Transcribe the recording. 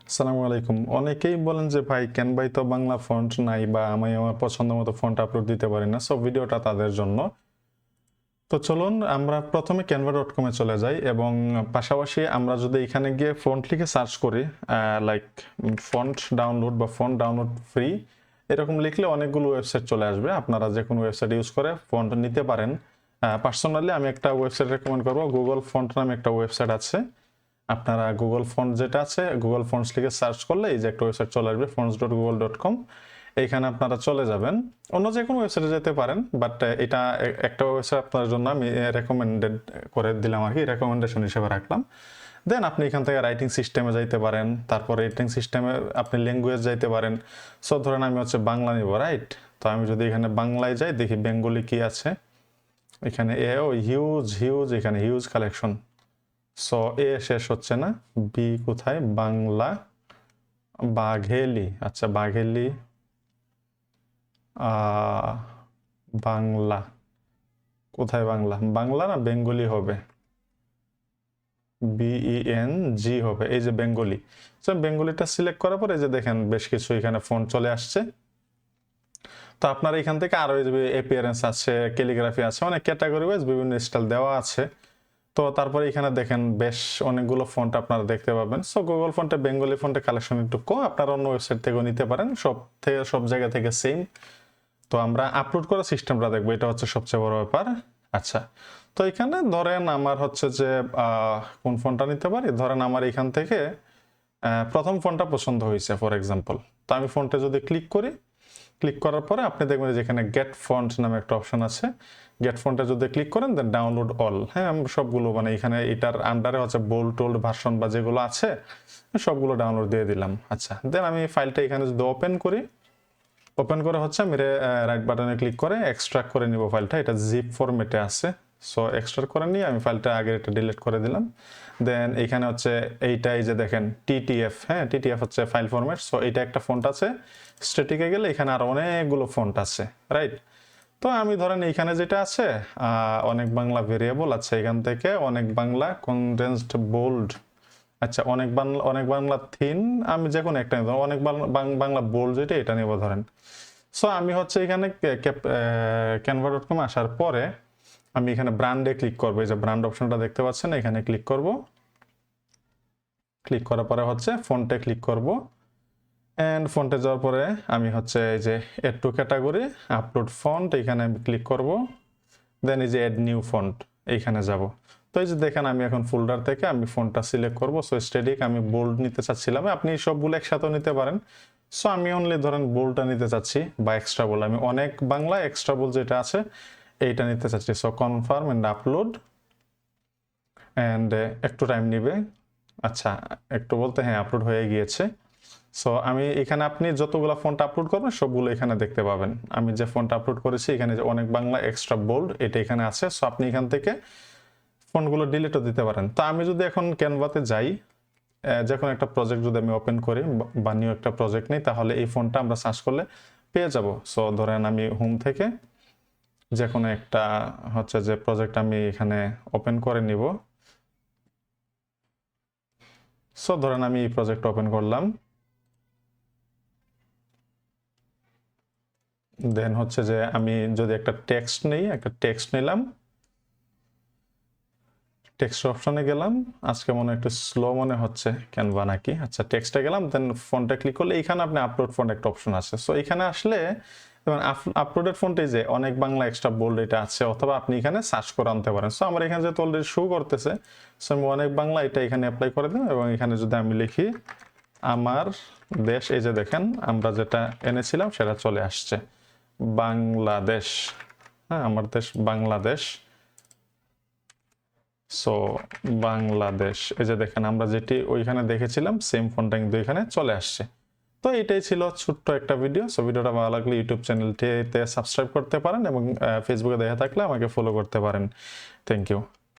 আসসালামু আলাইকুম। অনেকেই বলেন যে ভাই ক্যানভায় তো বাংলা ফন্ট নাই বা আমি আমার পছন্দ মতো ফন্ট আপলোড দিতে পারি না। সো ভিডিওটা তাদের জন্য। তো চলুন আমরা প্রথমে canva.com এ চলে যাই এবং পাশাপাশি আমরা যদি এখানে গিয়ে ফন্ট লিখে সার্চ করি লাইক ফন্ট ডাউনলোড বা ফন্ট ডাউনলোড ফ্রি এরকম লিখলে অনেকগুলো ওয়েবসাইট চলে আসবে। আপনারা যে কোনো ওয়েবসাইট ইউজ করে ফন্ট নিতে পারেন। পার্সোনালি আমি একটা ওয়েবসাইট রেকমেন্ড করব। গুগল ফন্ট নামে একটা ওয়েবসাইট আছে। আপনারা গুগল ফন্ট যেটা আছে গুগল ফন্টস লিখে সার্চ করলে এই যে একটা ওয়েবসাইট চলে আসবে fonts.google.com। এইখানে আপনারা চলে যাবেন। অন্য যে কোনো ওয়েবসাইটে যেতে পারেন, বাট এটা একটা ওয়েবসাইট আপনার জন্য আমি রেকমেন্ডেড করে দিলাম আর কি, রেকমেন্ডেশন হিসেবে রাখলাম। দেন আপনি এখান থেকে রাইটিং সিস্টেমে যাইতে পারেন, তারপর রাইটিং সিস্টেমে আপনি ল্যাঙ্গুয়েজ যাইতে পারেন। সো ধরেন আমি হচ্ছে বাংলা নিব, রাইট? তো আমি যদি এখানে বাংলায় যাই দেখি বেঙ্গলি কি আছে। এখানে হিউজ এখানে হিউজ কালেকশন। সো এ শেষ হচ্ছে না, বি কোথায়? বাংলা বাঘেলি, আচ্ছা বাঘেলি বাংলা কোথায়? বাংলা বাংলা না বেঙ্গলি হবে, BENG হবে, এই যে বেঙ্গলি। সো বেঙ্গলিটা সিলেক্ট করার পরে যে দেখেন বেশ কিছু এখানে ফন্ট চলে আসছে। তো আপনার এখান থেকে আরো অ্যাপিয়ারেন্স আছে, ক্যালিগ্রাফি আছে, অনেক ক্যাটাগরি ওয়াইজ বিভিন্ন স্টাইল দেওয়া আছে। তো তারপরে এখানে দেখেন বেশ অনেকগুলো ফন্ট আপনারা দেখতে পাবেন। সো গুগল ফন্টে বেঙ্গলি ফন্টে কালেকশন একটু কম, আপনারা অন্য ওয়েবসাইট থেকেও নিতে পারেন, সব জায়গা থেকে সেম। তো আমরা আপলোড করার সিস্টেমটা দেখবো, এটা হচ্ছে সবচেয়ে বড় ব্যাপার। আচ্ছা, তো এখানে ধরেন আমার হচ্ছে যে কোন ফন্টটা নিতে পারি, ধরেন আমার এখান থেকে প্রথম ফন্টটা পছন্দ হয়েছে ফর এক্সাম্পল। তো আমি ফন্টে যদি ক্লিক করি, ক্লিক করার পরে আপনি দেখবেন যেখানে গেট ফন্ট নামে একটা অপশন আছে। গেট ফন্টে যদি ক্লিক করেন দেন ডাউনলোড অল, হ্যাঁ আমি সবগুলো মানে এখানে এটার আন্ডারে হচ্ছে বোল্ড টোল্ড ভার্সন বা যেগুলো আছে সবগুলো ডাউনলোড দিয়ে দিলাম। আচ্ছা, দেন আমি ফাইলটা এখানে যদি ওপেন করি, ওপেন করে হচ্ছে আমি রাইট বাটনে ক্লিক করে এক্সট্রাক্ট করে নিব ফাইলটা। এটা জিপ ফরম্যাটে আছে। সো এক্সট্রাক্ট করে নিয়ে আমি ফাইলটা আগে এটা ডিলিট করে দিলাম। দেন এইখানে হচ্ছে এইটাই যে দেখেন TTF, হ্যাঁ TTF হচ্ছে ফাইল ফরম্যাট। সো এটা একটা ফন্ট আছে। স্ট্যাটিকে গেলে এখানে আর অনেকগুলো ফন্ট আছে, রাইট? তো আমি ধরেন এইখানে যেটা আছে অনেক বাংলা ভেরিয়েবল আছে, এখান থেকে অনেক বাংলা কনডেন্সড বোল্ড, আচ্ছা অনেক বাংলা থিন, আমি যে কোনো একটা নিব, অনেক বাংলা বোল্ড যেটা এটা নেব ধরেন। সো আমি হচ্ছে এখানে canva.com আসার পরে আমি এখানে ব্র্যান্ডে ক্লিক করবো। এই যে ব্র্যান্ড অপশনটা দেখতে পাচ্ছেন, এখানে ক্লিক করব। ক্লিক করার পরে হচ্ছে ফন্টে ক্লিক করব। এন্ড ফন্টে যাওয়ার পরে আমি হচ্ছে এই যে add to category upload font, এখানে আমি ক্লিক করব। দেন এই যে এড নিউ ফন্ট, এইখানে যাব। তো এই যে দেখেন আমি এখন ফোল্ডার থেকে আমি ফন্টটা সিলেক্ট করব। সো স্ট্যাটিক আমি বোল্ড নিতে চাচ্ছিলাম, আপনি সবগুলো একসাথেও নিতে পারেন। সো আমি অনলি ধরেন বোল্ডটা নিতে চাচ্ছি বা এক্সট্রা বোল্ড, আমি অনেক বাংলা এক্সট্রা বোল্ড যেটা আছে এইটা নিতে চাচ্ছি। So confirm and upload and একটু টাইম নিবে। আচ্ছা, একটু বলতে হ্যাঁ আপলোড হয়ে গিয়েছে। সো আমি এখানে আপনি যতগুলো ফন্ট আপলোড করবেন সবগুলো এখানে দেখতে পাবেন। আমি যে ফন্ট আপলোড করেছি এখানে যে অনেক বাংলা এক্সট্রা বোল্ড এটা এখানে আছে। সো আপনি এখান থেকে ফন্টগুলো ডিলিটও দিতে পারেন। তো আমি যদি এখন ক্যানভাতে যাই, যে কোনো একটা প্রজেক্ট যদি আমি ওপেন করি বা নিউ একটা প্রজেক্ট নেই, তাহলে এই ফন্টটা আমরা সার্চ করলে পেয়ে যাব। সো ধরেন আমি হোম থেকে যে কোনো একটা হচ্ছে যে প্রজেক্ট আমি এখানে ওপেন করে নিব। সো ধরেন আমি এই প্রজেক্ট ওপেন করলাম। দেন হচ্ছে যে আমি যদি একটা টেক্সট নেই, একটা টেক্সট নিলাম, টেক্সট অপশনে গেলাম। আজকে মনে একটু স্লো মনে হচ্ছে ক্যানভা নাকি। আচ্ছা, টেক্সটে গেলাম, দেন ফন্টে ক্লিক করলে এইখানে আপনি আপলোড ফন্ট একটা অপশন আছে। সো এখানে আসলে আপলোডেড ফন্টে যে অনেক বাংলা এক্সট্রা বোল্ড এটা আছে, অথবা আপনি এখানে সার্চ করে আনতে পারেন। সো আমার এখানে যেহেতু অলরেডি শো করতেছে, সো আমি অনেক বাংলা এটা এখানে অ্যাপ্লাই করে দিলাম এবং এখানে যদি আমি লিখি আমার দেশ, এই যে দেখেন আমরা যেটা এনেছিলাম সেটা চলে আসছে, বাংলাদেশ। হ্যাঁ, আমার দেশ বাংলাদেশ। সো বাংলাদেশ, এই যে দেখেন আমরা যেটি ওইখানে দেখেছিলাম সেম ফন্টটা কিন্তু এখানে চলে আসছে। তো এটাই ছিল ছোট্ট একটা ভিডিও। সো ভিডিওটা ভালো লাগলে ইউটিউব চ্যানেলটিতে সাবস্ক্রাইব করতে পারেন এবং ফেসবুকে দেখে থাকলে আমাকে ফলো করতে পারেন। Thank you.